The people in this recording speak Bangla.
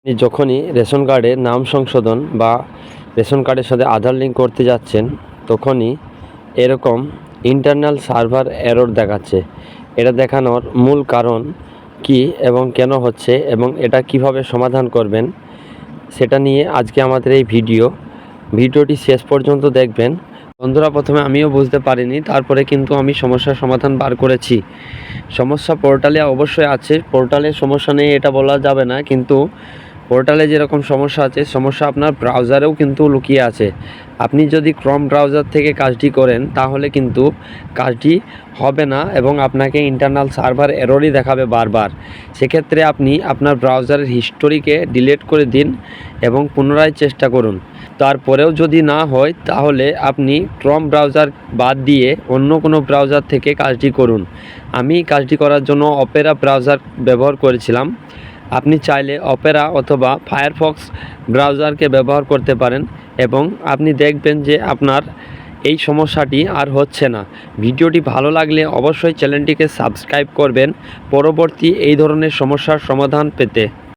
আপনি যখনই রেশন কার্ডে নাম সংশোধন বা রেশন কার্ডের সাথে আধার লিঙ্ক করতে যাচ্ছেন, তখনই এরকম ইন্টারনাল সার্ভার এরর দেখাচ্ছে। এটা দেখানোর মূল কারণ কি এবং কেন হচ্ছে এবং এটা কিভাবে সমাধান করবেন, সেটা নিয়ে আজকে আমাদের এই ভিডিওটি শেষ পর্যন্ত দেখবেন। বন্ধুরা, প্রথমে আমিও বুঝতে পারিনি, তারপরে কিন্তু আমি সমস্যার সমাধান বার করেছি। সমস্যা পোর্টালে অবশ্যই আছে, পোর্টালে সমস্যা নেই এটা বলা যাবে না, কিন্তু পোর্টালে যেরকম সমস্যা আছে, সমস্যা আপনার ব্রাউজারেও কিন্তু লুকিয়ে আছে। আপনি যদি ক্রোম ব্রাউজার থেকে কাজটি করেন তাহলে কিন্তু কাজটি হবে না এবং আপনাকে ইন্টারনাল সার্ভার এররই দেখাবে বারবার। সেক্ষেত্রে আপনি আপনার ব্রাউজারের হিস্টোরিকে ডিলিট করে দিন এবং পুনরায় চেষ্টা করুন। তারপরেও যদি না হয় তাহলে আপনি ক্রোম ব্রাউজার বাদ দিয়ে অন্য কোনো ব্রাউজার থেকে কাজটি করুন। আমি কাজটি করার জন্য অপেরা ব্রাউজার ব্যবহার করেছিলাম। আপনি চাইলে অপেরা অথবা ফায়ারফক্স ব্রাউজারকে ব্যবহার করতে পারেন এবং আপনি দেখবেন যে আপনার এই সমস্যাটি আর হচ্ছে না। ভিডিওটি ভালো লাগলে অবশ্যই চ্যানেলটিকে সাবস্ক্রাইব করবেন পরবর্তী এই ধরনের সমস্যার সমাধান পেতে।